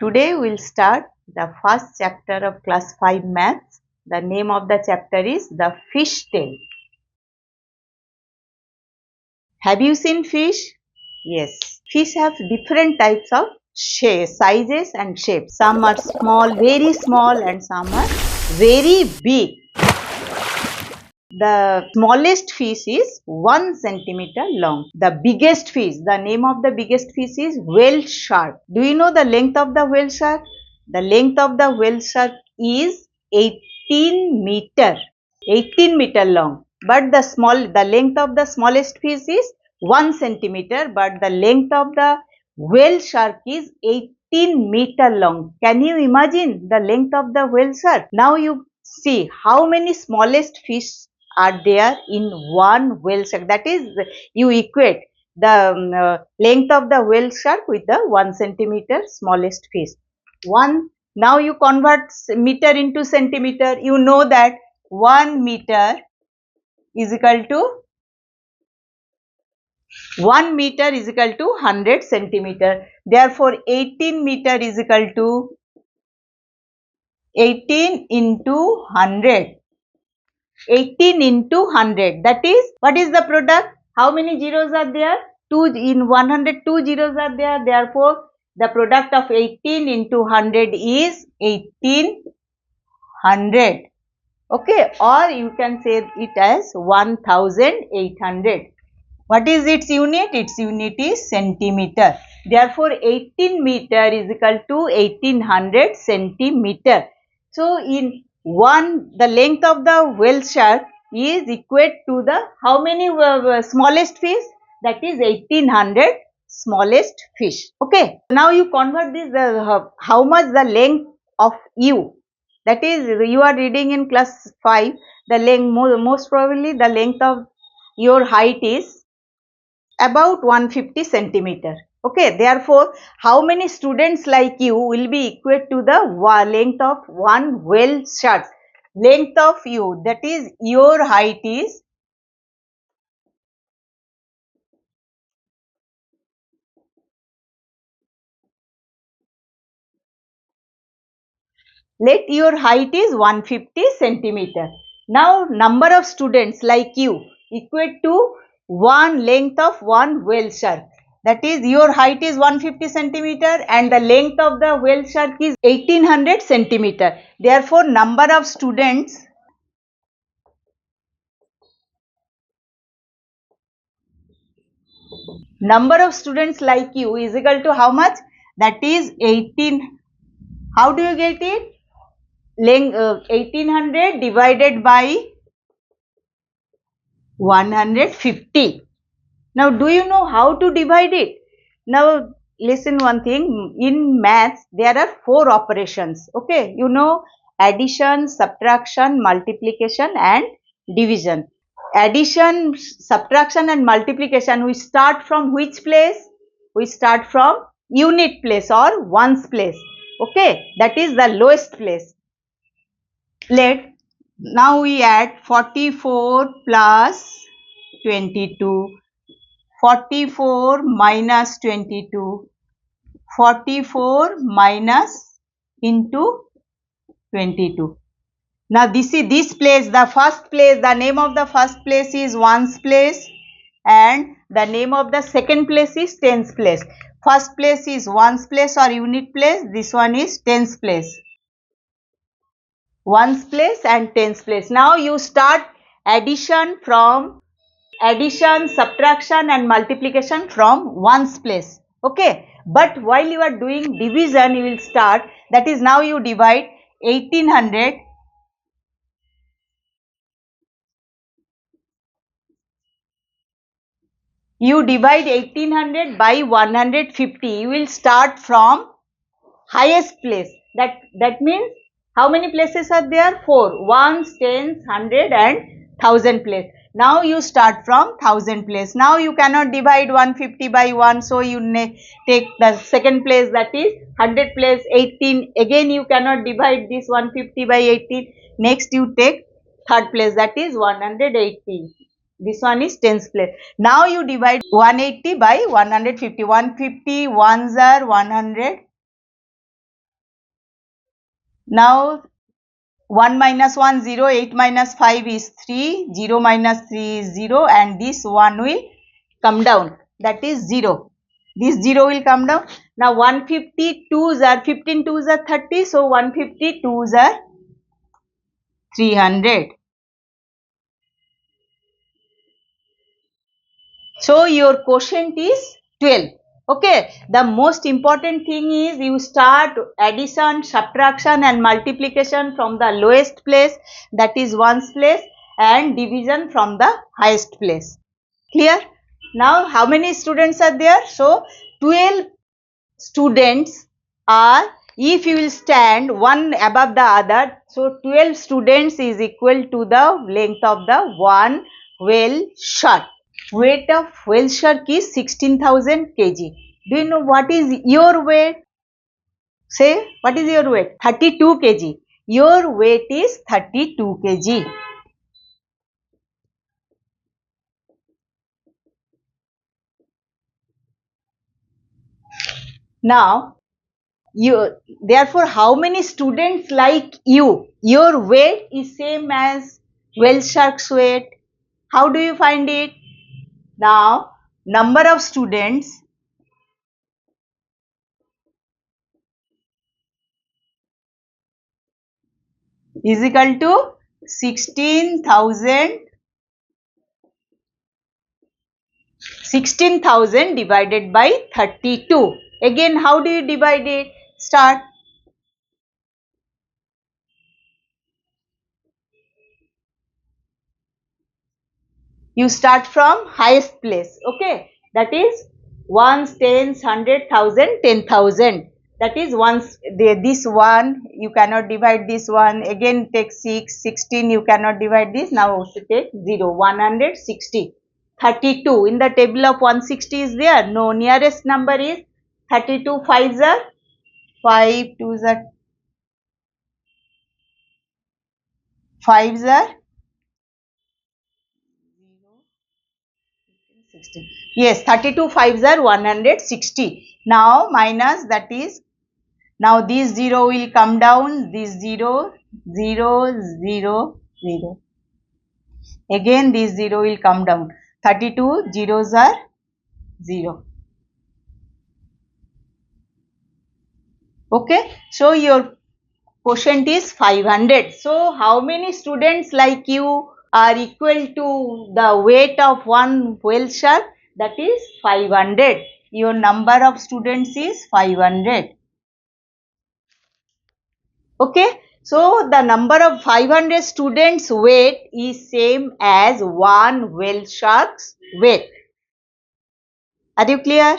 Today we will start the first chapter of class 5 maths. The name of the chapter is the fish tail. Have you seen fish? Yes. Fish have different types of sizes and shapes. Some are small, very small, and some are very big. The smallest fish is 1 centimeter long. The biggest fish, the name of the biggest fish is whale shark. Do you know the length of the whale shark? The length of the whale shark is 18 meter. 18 meter long. But the length of the smallest fish is 1 centimeter. But the length of the whale shark is 18 meter long. Can you imagine the length of the whale shark? Now you see how many smallest fish are there in one whale shark. That is, you equate the length of the whale shark with the 1 centimeter smallest fish. Now you convert meter into centimeter. You know that 1 meter is equal to 100 centimeter. Therefore, 18 meter is equal to 18 into 100. 18 into 100. That is, what is the product? How many zeros are there? 2 in 100, 2 zeros are there. Therefore, the product of 18 into 100 is 1800. Okay, or you can say it as 1800. What is its unit? Its unit is centimeter. Therefore, 18 meter is equal to 1800 centimeter. So, the length of the whale shark is equate to the how many smallest fish? That is 1800 smallest fish. Okay. Now you convert this how much the length of you. That is, you are reading in class 5. The length most probably the length of your height is about 150 centimeter. Okay, therefore, how many students like you will be equate to the length of one whale shark? Length of you, that is, your height is let your height is 150 centimeter. Now, number of students like you equate to one length of one whale shark. That is, your height is 150 centimeter and the length of the whale shark is 1800 centimeter. Therefore, number of students like you is equal to how much? That is 18. How do you get it? 1800 divided by 150. Now, do you know how to divide it? Now, listen one thing. In maths, there are 4 operations. Okay, you know, addition, subtraction, multiplication and division. Addition, subtraction and multiplication, we start from which place? We start from unit place or ones place. Okay, that is the lowest place. Now we add 44 plus 22, 44 minus 22, 44 minus into 22. Now this place, the first place, the name of the first place is ones place and the name of the second place is tens place. First place is ones place or unit place, this one is tens place. Ones place and tens place. Now you start addition, subtraction and multiplication from ones place. Okay. But while you are doing division, you will start, that is, now you divide 1800. You divide 1800 by 150. You will start from highest place. That means how many places are there? 4. Ones, tens, 100 and 1000 place. Now you start from 1000 place. Now you cannot divide 150 by 1. So you take the second place, that is 100 place 18. Again you cannot divide this 150 by 18. Next you take third place, that is 180. This one is tens place. Now you divide 180 by 150. 150 ones are 100. Now 1 minus 1 0, 8 minus 5 is 3, 0 minus 3 is 0, and this 1 will come down, that is 0. This 0 will come down. Now 152s are 15 twos are 30, so 152s are 300. So your quotient is 12. Okay, the most important thing is you start addition, subtraction and multiplication from the lowest place, that is ones place, and division from the highest place. Clear? Now how many students are there? So 12 students are, if you will stand one above the other, so 12 students is equal to the length of the one whale shark. Weight of whale shark is 16,000 kg. Do you know what is your weight? Say, what is your weight? 32 kg. Your weight is 32 kg. Now, therefore, how many students like you? Your weight is same as whale shark's weight. How do you find it? Now, number of students is equal to 16,000 divided by 32. Again, how do you divide it? Start. You start from highest place. Okay. That is ones, tens, 100, 1000, 10,000. That is once this one you cannot divide this one. Again take 6, 16 you cannot divide this. Now take 0, 160. 32 in the table of 160 is there. No, nearest number is 32. 5s are 5, 2s are 5s are 16. Yes, 32 5s are 160. Now minus, that is, now this 0 will come down, this 0, 0, 0, 0. Again this 0 will come down. 32 zeros are 0. Okay. So your quotient is 500. So how many students like you are equal to the weight of one whale shark? That is 500. Your number of students is 500. Okay. So the number of 500 students weight is same as one whale shark's weight. Are you clear?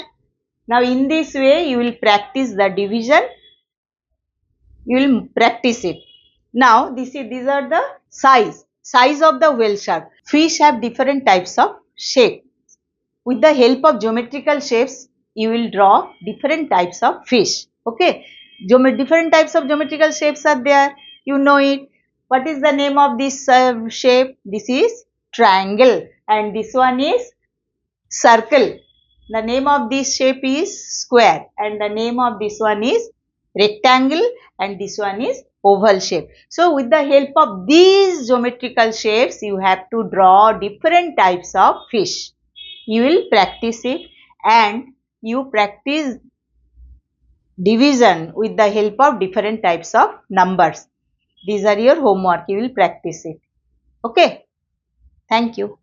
Now in this way you will practice the division. You will practice it. Now these are the size of the whale shark. Fish have different types of shape. With the help of geometrical shapes, you will draw different types of fish. Okay, different types of geometrical shapes are there. You know it. What is the name of this shape? This is triangle, and this one is circle. The name of this shape is square, and the name of this one is rectangle, and this one is oval shape. So with the help of these geometrical shapes, you have to draw different types of fish. You will practice it, and you practice division with the help of different types of numbers. These are your homework. You will practice it. Okay. Thank you.